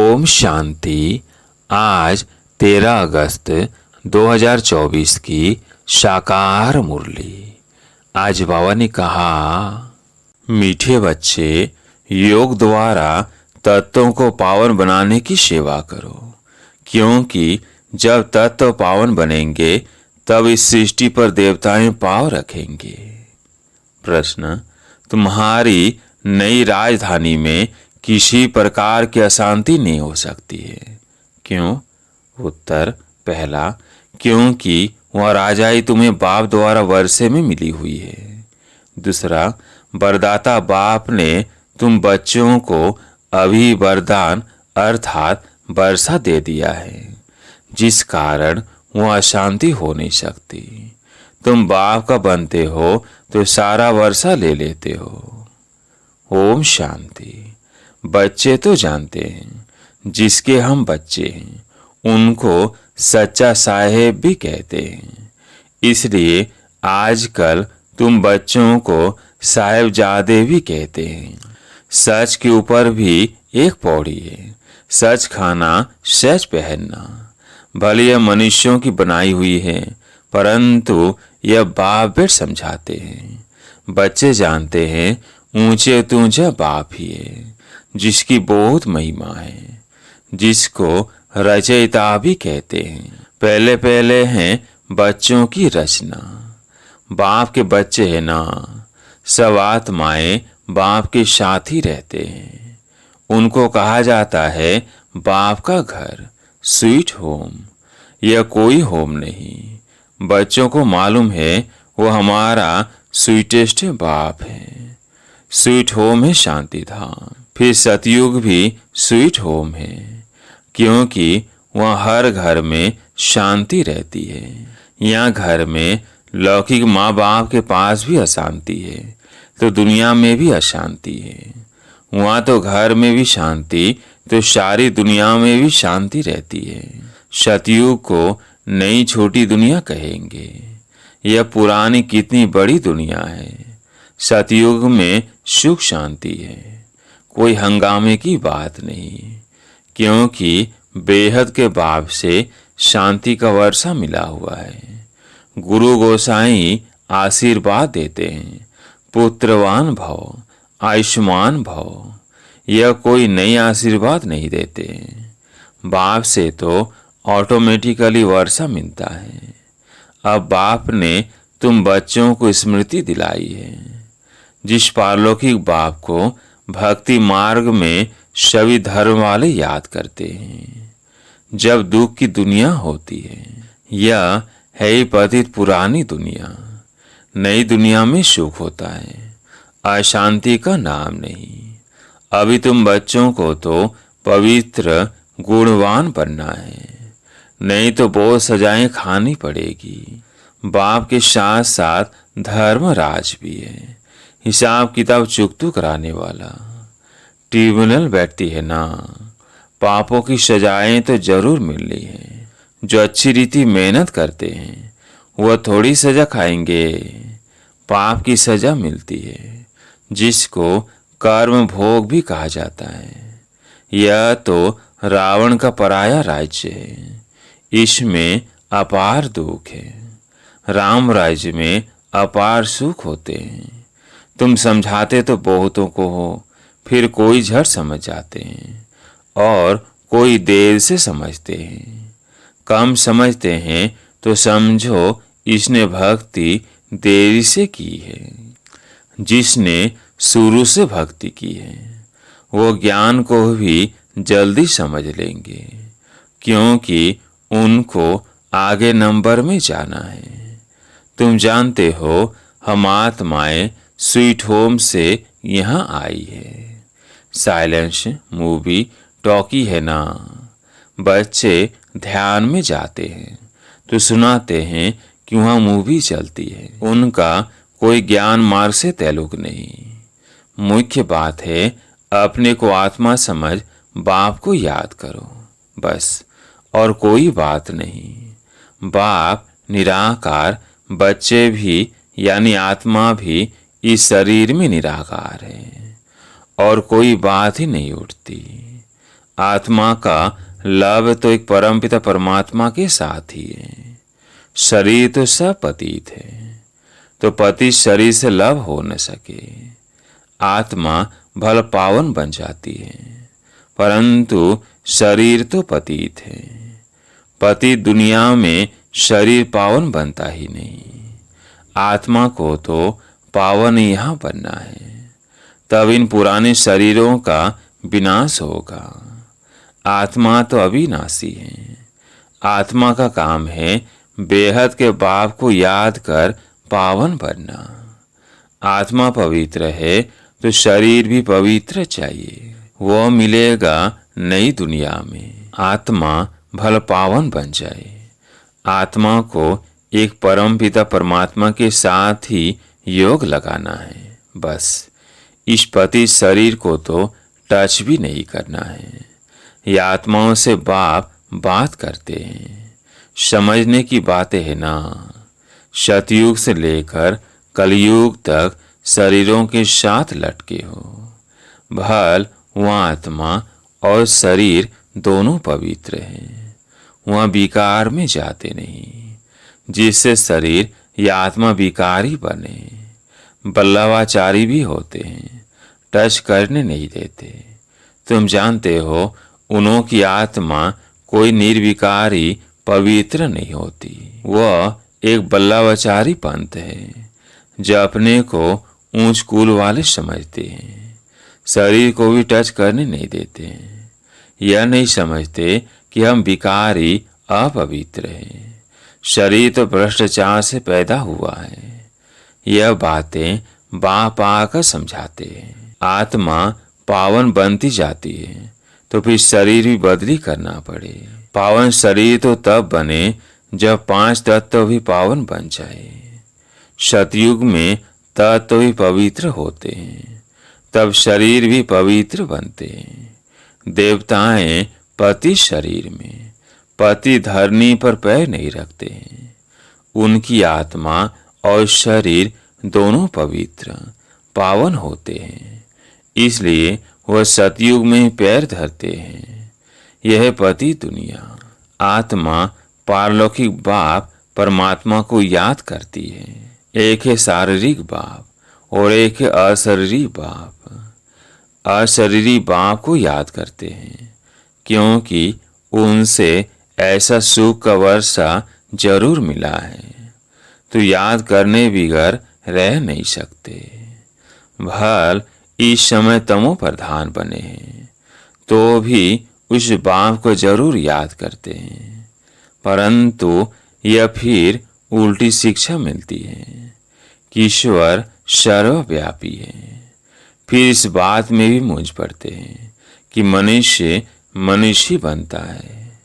ओम शांति। आज 13 अगस्त 2024 की साकार मुरली। आज बाबा ने कहा, मीठे बच्चे, योग द्वारा तत्वों को पावन बनाने की सेवा करो, क्योंकि जब तत्व पावन बनेंगे तब इस सृष्टि पर देवताएं पाव रखेंगे। प्रश्न, तुम्हारी नई राजधानी में किसी प्रकार की अशांति नहीं हो सकती है, क्यों? उत्तर, पहला, क्योंकि वह राजाई तुम्हें बाप द्वारा वर्षे में मिली हुई है। दूसरा, वरदाता बाप ने तुम बच्चों को अभी वरदान अर्थात वर्षा दे दिया है, जिस कारण वह अशांति हो नहीं सकती। तुम बाप का बनते हो तो सारा वर्षा ले लेते हो। ओम शांति। बच्चे तो जानते हैं, जिसके हम बच्चे हैं उनको सच्चा साहेब भी कहते हैं। इसलिए आजकल तुम बच्चों को साहेबजादे भी कहते हैं। सच के ऊपर भी एक पौड़ी है, सच खाना सच पहनना। भले यह मनुष्यों की बनाई हुई है, परंतु यह बाप बेट समझाते हैं। बच्चे जानते हैं ऊंचे तो ऊंचा बाप ही है, जिसकी बहुत महिमा है, जिसको रचयिता भी कहते हैं। पहले पहले हैं बच्चों की रचना। बाप के बच्चे हैं ना, सब आत्माएं बाप के साथ ही रहते हैं। उनको कहा जाता है बाप का घर, स्वीट होम। यह कोई होम नहीं। बच्चों को मालूम है वो हमारा स्वीटेस्ट बाप है। स्वीट होम है शांति धाम। फिर सतयुग भी स्वीट होम है, क्योंकि वहाँ हर घर में शांति रहती है। यहाँ घर में लौकिक माँ बाप के पास भी अशांति है, तो दुनिया में भी अशांति है। वहाँ तो घर में भी शांति, तो सारी दुनिया में भी शांति रहती है। सतयुग को नई छोटी दुनिया कहेंगे। यह पुरानी कितनी बड़ी दुनिया है। सतयुग में सुख शांति है, कोई हंगामे की बात नहीं, क्योंकि बेहद के बाप से शांति का वर्षा मिला हुआ है। गुरु गोसाई आशीर्वाद देते हैं, पुत्रवान भव, आयुष्मान भव। यह कोई नई आशीर्वाद नहीं देते। बाप से तो ऑटोमेटिकली वर्षा मिलता है। अब बाप ने तुम बच्चों को स्मृति दिलाई है, जिस पारलौकिक बाप को भक्ति मार्ग में सभी धर्म वाले याद करते हैं। जब दुख की दुनिया होती है, यह है ही पतित पुरानी दुनिया। नई दुनिया में सुख होता है, अशांति का नाम नहीं। अभी तुम बच्चों को तो पवित्र गुणवान बनना है, नहीं तो बहुत सजाएं खानी पड़ेगी। बाप के साथ साथ धर्मराज भी है, हिसाब किताब चुकतू कराने वाला। ट्रिब्यूनल बैठती है ना, पापों की सजाएं तो जरूर मिलनी है। जो अच्छी रीति मेहनत करते हैं वह थोड़ी सजा खाएंगे। पाप की सजा मिलती है, जिसको कर्म भोग भी कहा जाता है। यह तो रावण का पराया राज्य है, इसमें अपार दुख है। राम राज्य में अपार सुख होते हैं। तुम समझाते तो बहुतों को हो, फिर कोई झट समझ जाते हैं और कोई देर से समझते हैं। कम समझते हैं तो समझो इसने भक्ति देरी से की है। जिसने शुरू से भक्ति की है वो ज्ञान को भी जल्दी समझ लेंगे, क्योंकि उनको आगे नंबर में जाना है। तुम जानते हो हम आत्माएं स्वीट होम से यहाँ आई है। साइलेंस मूवी टॉकी है ना। बच्चे ध्यान में जाते हैं तो सुनाते हैं कि वहाँ मूवी चलती है। उनका कोई ज्ञान मार्ग से ताल्लुक नहीं। मुख्य बात है अपने को आत्मा समझ बाप को याद करो, बस, और कोई बात नहीं। बाप निराकार, बच्चे भी यानी आत्मा भी इस शरीर में निराकार है, और कोई बात ही नहीं उठती। आत्मा का लव तो एक परमपिता परमात्मा के साथ ही है। शरीर तो सब पतित है, तो पति शरीर से लव हो न सके। आत्मा भल पावन बन जाती है, परंतु शरीर तो पतित है। पति दुनिया में शरीर पावन बनता ही नहीं। आत्मा को तो पावन यहाँ बनना है, तब इन पुराने शरीरों का विनाश होगा। आत्मा तो अविनाशी है। आत्मा का काम है बेहद के बाप को याद कर पावन बनना। आत्मा पवित्र है तो शरीर भी पवित्र चाहिए। वो मिलेगा नई दुनिया में। आत्मा भल पावन बन जाए। आत्मा को एक परम पिता परमात्मा के साथ ही योग लगाना है। बस इस पति शरीर को तो टच भी नहीं करना है। ये आत्माओं से बाप बात करते हैं। समझने की बातें है ना। सतयुग से लेकर कलयुग तक शरीरों के साथ लटके हो। भल वहाँ आत्मा और शरीर दोनों पवित्र हैं। वहाँ विकार में जाते नहीं, जिससे शरीर या आत्मा विकारी बने। बल्लवाचारी भी होते हैं, टच करने नहीं देते। तुम जानते हो उन्हों की आत्मा कोई निर्विकारी पवित्र नहीं होती। वह एक बल्लवाचारी पंथ है जो अपने को ऊंच कुल वाले समझते हैं। शरीर को भी टच करने नहीं देते। यह नहीं समझते कि हम विकारी अपवित्र हैं। शरीर तो भ्रष्टाचार से पैदा हुआ है। यह बातें बाप आकर समझाते हैं। आत्मा पावन बनती जाती है तो फिर शरीर भी बदली करना पड़े। पावन शरीर तो तब बने जब 5 तत्व भी पावन बन जाए। सतयुग में तत्व भी पवित्र होते हैं, तब शरीर भी पवित्र बनते हैं। देवताएं पति शरीर में, पति धरनी पर पैर नहीं रखते हैं। उनकी आत्मा और शरीर दोनों पवित्र पावन होते हैं, इसलिए वह सतयुग में ही पैर धरते हैं। यह पति दुनिया। आत्मा पारलौकिक बाप परमात्मा को याद करती है। एक है शारीरिक बाप और एक है अशरीरी बाप। अशरीरी बाप को याद करते हैं क्योंकि उनसे ऐसा सुख का वर्षा जरूर मिला है, तो याद करने बिगर रह नहीं सकते। भल इस समय तमो प्रधान बने हैं तो भी उस बाप को जरूर याद करते हैं, परंतु यह फिर उल्टी शिक्षा मिलती है कि ईश्वर सर्वव्यापी है। फिर इस बात में भी मूंझ पड़ते हैं कि मनुष्य मनुष्य बनता है।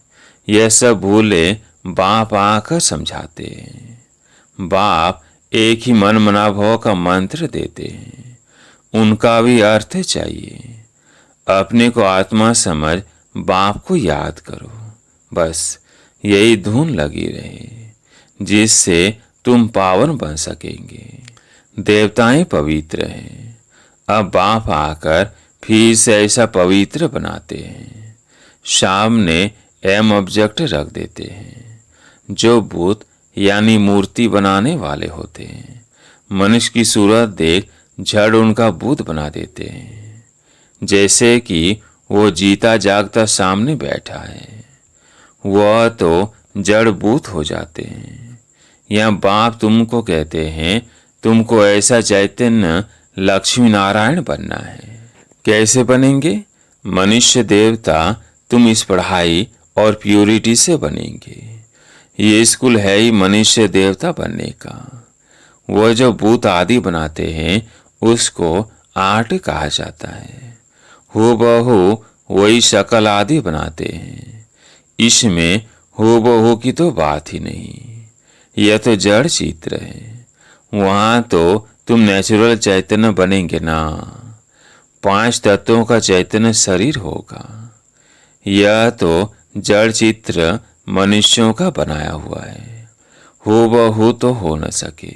यह सब भूले बाप आकर समझाते हैं। बाप एक ही मन मनाभाव का मंत्र देते हैं, उनका भी अर्थ चाहिए। अपने को आत्मा समझ बाप को याद करो। बस यही धुन लगी रहे जिससे तुम पावन बन सकेंगे। देवताएं पवित्र हैं, अब बाप आकर फिर से ऐसा पवित्र बनाते हैं। सामने एम ऑब्जेक्ट रख देते हैं जो बुत यानी मूर्ति बनाने वाले होते हैं। मनुष्य की सूरत देख झड़ उनका बुत बना देते हैं, जैसे कि वो जीता जागता सामने बैठा है। वह तो जड़ बूत हो जाते हैं। यहाँ बाप तुमको कहते हैं तुमको ऐसा चैतन्य लक्ष्मी नारायण बनना है। कैसे बनेंगे? मनुष्य देवता तुम इस पढ़ाई और प्यूरिटी से बनेंगे। ये स्कूल है ही मनुष्य देवता बनने का। वह जो भूत आदि बनाते हैं उसको आर्ट कहा जाता है। हूबहू वही शकल आदि बनाते हैं। इसमें हूबहू की तो बात ही नहीं। यह तो जड़ चित्र है। वहां तो तुम नेचुरल चैतन्य बनेंगे ना। 5 तत्वों का चैतन्य शरीर होगा। यह तो जड़ चित्र मनुष्यों का बनाया हुआ है। हूबहू तो हो न सके,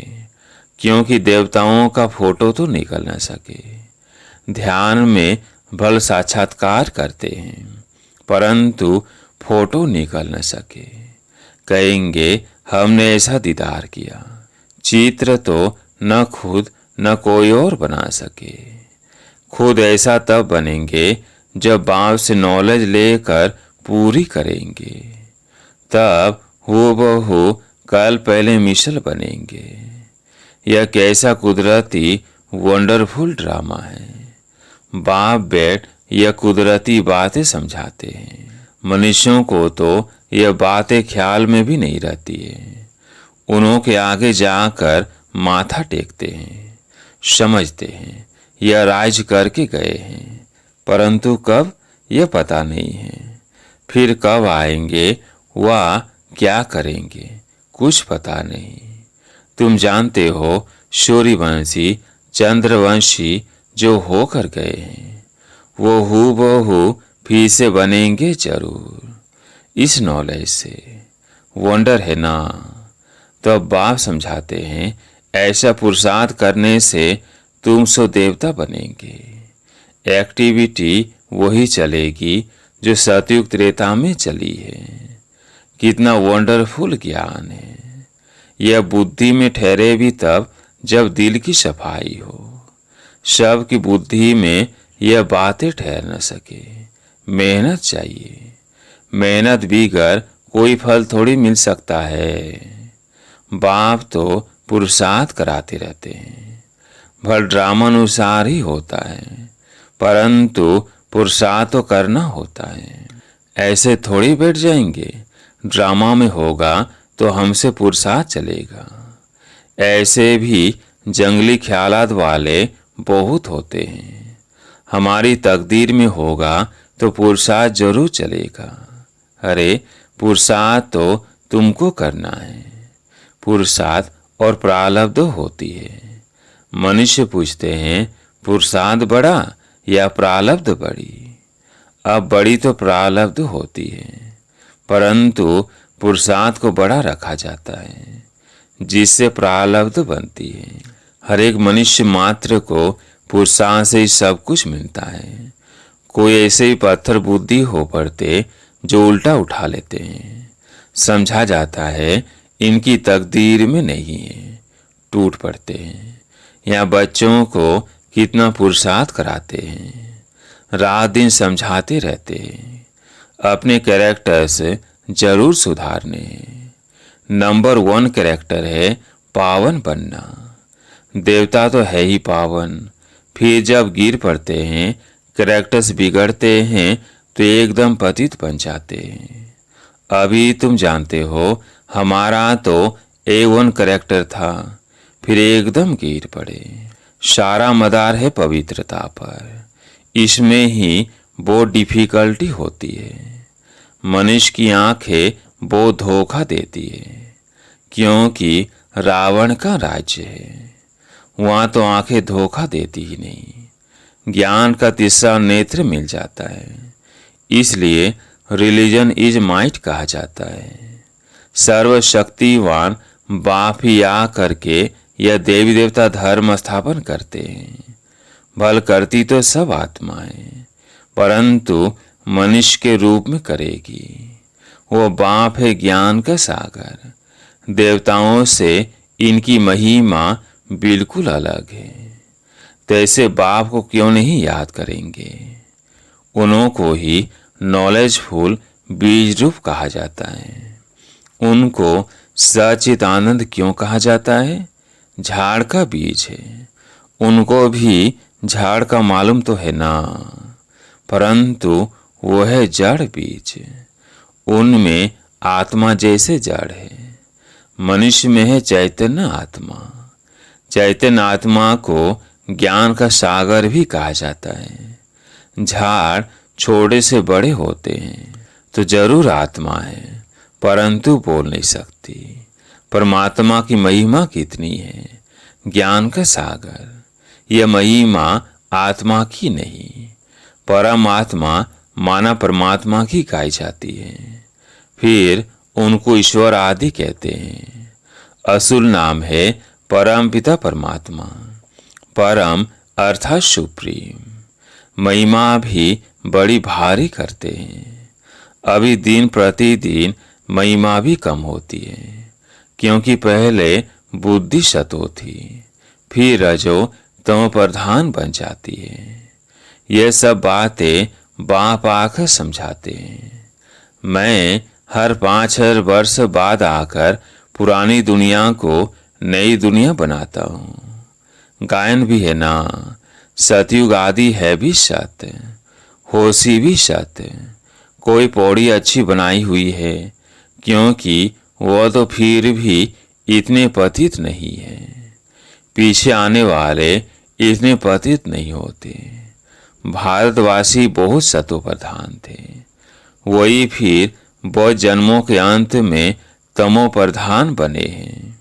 क्योंकि देवताओं का फोटो तो निकल न सके। ध्यान में भल साक्षात्कार करते हैं, परंतु फोटो निकल न सके। कहेंगे हमने ऐसा दीदार किया। चित्र तो न खुद न कोई और बना सके। खुद ऐसा तब बनेंगे जब बाप से नॉलेज लेकर पूरी करेंगे, तब हूबहू कल पहले मिसल बनेंगे। यह कैसा कुदरती वंडरफुल ड्रामा है। बाप बेट यह कुदरती बातें समझाते हैं। मनुष्यों को तो यह बातें ख्याल में भी नहीं रहती है। उन्हों के आगे जाकर माथा टेकते हैं, समझते हैं यह राज करके गए हैं, परंतु कब यह पता नहीं है। फिर कब आएंगे वह क्या करेंगे कुछ पता नहीं। तुम जानते हो सूर्यवंशी चंद्रवंशी जो होकर गए हैं वो हूबहू फिर से बनेंगे जरूर। इस नॉलेज से वंडर है ना। तो अब बाप समझाते हैं ऐसा पुरुषार्थ करने से तुम सो देवता बनेंगे। एक्टिविटी वही चलेगी जो सतयुग त्रेता में चली है। कितना वंडरफुल ज्ञान है। यह बुद्धि में ठहरे भी तब जब दिल की सफाई हो। सबकी बुद्धि में यह बातें ठहर न सके। मेहनत चाहिए। मेहनत बिगर कोई फल थोड़ी मिल सकता है। बाप तो पुरुषार्थ कराते रहते हैं। भल ड्रामा अनुसार ही होता है, परंतु पुरुषार्थ तो करना होता है। ऐसे थोड़ी बैठ जाएंगे ड्रामा में होगा तो हमसे पुरुषार्थ चलेगा। ऐसे भी जंगली ख्यालात वाले बहुत होते हैं। हमारी तकदीर में होगा तो पुरुषार्थ जरूर चलेगा। अरे पुरुषार्थ तो तुमको करना है। पुरुषार्थ और प्रारब्ध होती है। मनुष्य पूछते हैं पुरुषार्थ बड़ा या प्रारब्ध बड़ी। अब बड़ी तो प्रारब्ध होती है, परंतु पुरुषार्थ को बड़ा रखा जाता है जिससे प्रारब्ध बनती है। हर एक मनुष्य मात्र को पुरुषार्थ से ही सब कुछ मिलता है। कोई ऐसे ही पत्थर बुद्धि हो पड़ते जो उल्टा उठा लेते हैं। समझा जाता है इनकी तकदीर में नहीं है, टूट पड़ते हैं। यहाँ बच्चों को कितना पुरुषार्थ कराते हैं, रात दिन समझाते रहते हैं। अपने कैरेक्टर से जरूर सुधारने। नंबर 1 कैरेक्टर है पावन बनना। देवता तो है ही पावन, फिर जब गिर पड़ते हैं कैरेक्टर्स बिगड़ते हैं तो एकदम पतित बन जाते हैं। अभी तुम जानते हो हमारा तो A1 कैरेक्टर था, फिर एकदम गिर पड़े। सारा मदार है पवित्रता पर। इसमें ही बहुत डिफिकल्टी होती है। मनुष्य की आंखें बहुत धोखा देती है, क्योंकि रावण का राज्य है। वहां तो आंखें धोखा देती ही नहीं। ज्ञान का तीसरा नेत्र मिल जाता है। इसलिए रिलीजन इज माइट कहा जाता है। सर्वशक्तिवान बाप ही आ करके यह देवी देवता धर्म स्थापन करते हैं। भल करती तो सब आत्माएं, परंतु मनुष्य के रूप में करेगी। वो बाप है ज्ञान का सागर। देवताओं से इनकी महिमा बिल्कुल अलग है। तैसे बाप को क्यों नहीं याद करेंगे। उन्हों को ही नॉलेजफुल बीज रूप कहा जाता है। उनको सचित आनंद क्यों कहा जाता है। झाड़ का बीज है। उनको भी झाड़ का मालूम तो है ना, परंतु वो है जड़ बीज। उनमें आत्मा जैसे जड़ है। मनुष्य में है चैतन्य आत्मा। चैतन्य आत्मा को ज्ञान का सागर भी कहा जाता है। झाड़ छोटे से बड़े होते हैं तो जरूर आत्मा है, परंतु बोल नहीं सकती। परमात्मा की महिमा कितनी है। ज्ञान का सागर। यह महिमा आत्मा की नहीं, परमात्मा माना परमात्मा की गाई जाती है। फिर उनको ईश्वर आदि कहते हैं। असुल नाम है परम पिता परमात्मा। परम अर्थात सुप्रीम। महिमा भी बड़ी भारी करते हैं। अभी दिन प्रतिदिन महिमा भी कम होती है, क्योंकि पहले बुद्धि सतो थी, फिर रजो तमो प्रधान बन जाती है। ये सब बातें बाप आकर समझाते हैं। मैं हर 5,000 वर्ष बाद आकर पुरानी दुनिया को नई दुनिया बनाता हूँ। गायन भी है ना, सतयुग आदि है भी सत्य, होशी भी सत्य। कोई पौड़ी अच्छी बनाई हुई है, क्योंकि वह तो फिर भी इतने पतित नहीं है। पीछे आने वाले इतने पतित नहीं होते। भारतवासी बहुत सतो प्रधान थे, वही फिर बहुत जन्मों के अंत में तमो प्रधान बने हैं।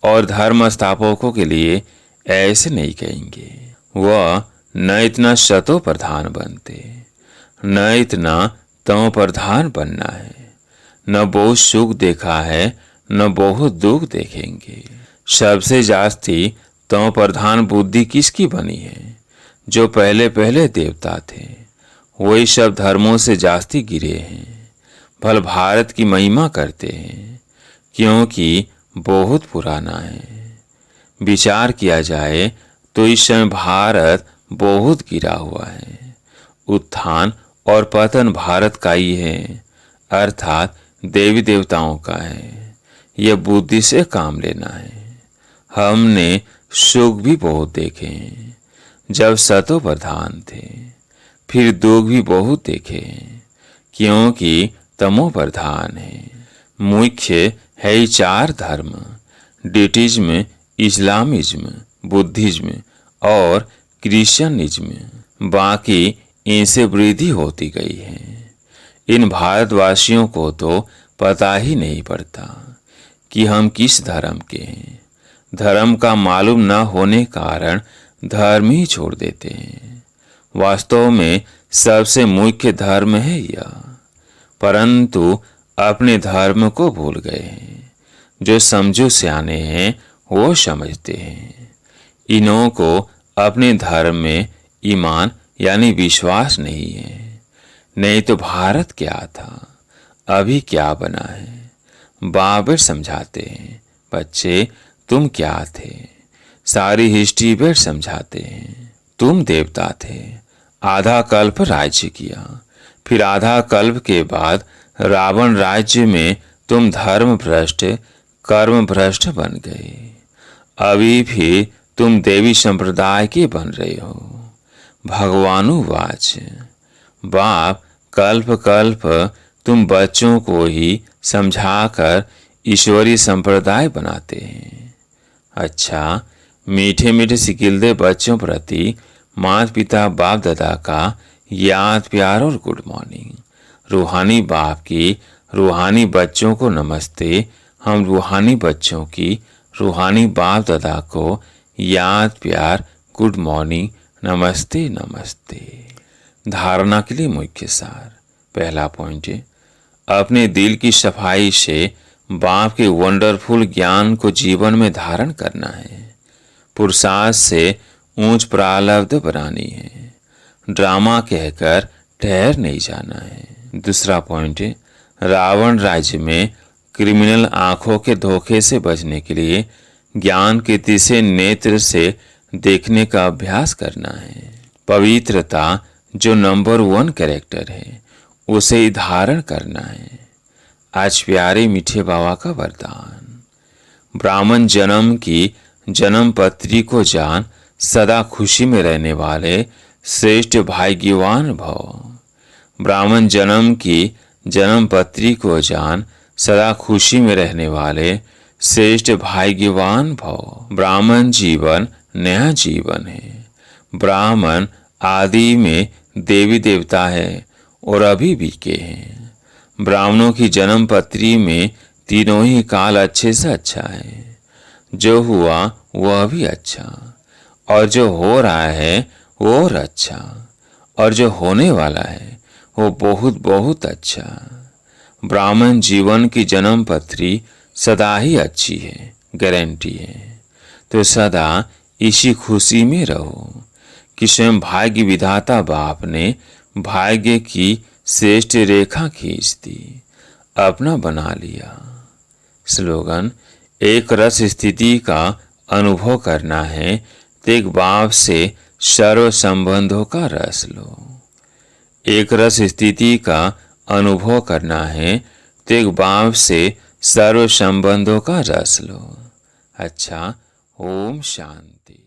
और धर्म स्थापकों के लिए ऐसे नहीं कहेंगे। वह न इतना सतो प्रधान बनते, न इतना तमो प्रधान बनना है। न बहुत सुख देखा है, न बहुत दुख देखेंगे। सबसे जास्ती तमो प्रधान बुद्धि किसकी बनी है? जो पहले पहले देवता थे, वही सब धर्मों से जास्ती गिरे हैं। भल भारत की महिमा करते हैं, क्योंकि बहुत पुराना है। विचार किया जाए तो इस समय भारत बहुत गिरा हुआ है। उत्थान और पतन भारत का ही है, अर्थात देवी देवताओं का है। यह बुद्धि से काम लेना है। हमने सुख भी बहुत देखे हैं, जब सतो प्रधान थे। फिर दुख भी बहुत देखे हैं, क्योंकि तमो प्रधान है। मुख्य है ही 4 धर्म, डेटिज्म, इस्लामिज्म, बुद्धिज्म और क्रिश्चियनिज्म। बाकी इनसे वृद्धि होती गई है। इन भारतवासियों को तो पता ही नहीं पड़ता कि हम किस धर्म के हैं। धर्म का मालूम न होने कारण धर्म ही छोड़ देते हैं। वास्तव में सबसे मुख्य धर्म है यह, परंतु अपने धर्म को भूल गए हैं। जो समझो सियाने हैं वो समझते हैं। इन्हों को अपने धर्म में ईमान यानी विश्वास नहीं है। नहीं तो भारत क्या था, अभी क्या बना है। बाबर समझाते हैं, बच्चे तुम क्या थे। सारी हिस्ट्री पर समझाते हैं, तुम देवता थे, आधा कल्प राज्य किया, फिर आधा कल्प के बाद रावण राज्य में तुम धर्म भ्रष्ट कर्म भ्रष्ट बन गए। अभी भी तुम देवी संप्रदाय के बन रहे हो। भगवानुवाच, बाप कल्प कल्प तुम बच्चों को ही समझाकर ईश्वरीय संप्रदाय बनाते हैं। अच्छा, मीठे मीठे सिकिलदे बच्चों प्रति माता पिता बाप दादा का याद प्यार और गुड मॉर्निंग। रूहानी बाप की रूहानी बच्चों को नमस्ते। हम रूहानी बच्चों की रूहानी बाप दादा को याद प्यार गुड मॉर्निंग नमस्ते नमस्ते। धारणा के लिए मुख्य सार। पहला पॉइंट है, अपने दिल की सफाई से बाप के वंडरफुल ज्ञान को जीवन में धारण करना है। पुरुषार्थ से ऊंच प्रारब्ध बनानी है। ड्रामा कहकर ठहर नहीं जाना है। दूसरा पॉइंट है, रावण राज्य में क्रिमिनल आंखों के धोखे से बचने के लिए ज्ञान के तीसरे नेत्र से देखने का अभ्यास करना है। पवित्रता जो नंबर 1 कैरेक्टर है, उसे ही धारण करना है। आज प्यारे मीठे बाबा का वरदान। ब्राह्मण जन्म की जन्म पत्री को जान, सदा खुशी में रहने वाले श्रेष्ठ भाग्यवान भव। ब्राह्मण जन्म की जन्म पत्री को जान, सदा खुशी में रहने वाले श्रेष्ठ भाग्यवान भव। ब्राह्मण जीवन नया जीवन है। ब्राह्मण आदि में देवी देवता है और अभी भी के हैं। ब्राह्मणों की जन्म पत्री में तीनों ही काल अच्छे से अच्छा है। जो हुआ वह भी अच्छा, और जो हो रहा है वो और अच्छा, और जो होने वाला है वो बहुत बहुत अच्छा। ब्राह्मण जीवन की जन्म पत्री सदा ही अच्छी है, गारंटी है। तो सदा इसी खुशी में रहो कि स्वयं भाग्य विधाता बाप ने भाग्य की श्रेष्ठ रेखा खींच दी, अपना बना लिया। स्लोगन: एक रस स्थिति का अनुभव करना है तो एक भाव से सर्व संबंधों का रस लो। एक रस स्थिति का अनुभव करना है तो एक भाव से सर्व संबंधों का रस लो। अच्छा, ओम शांति।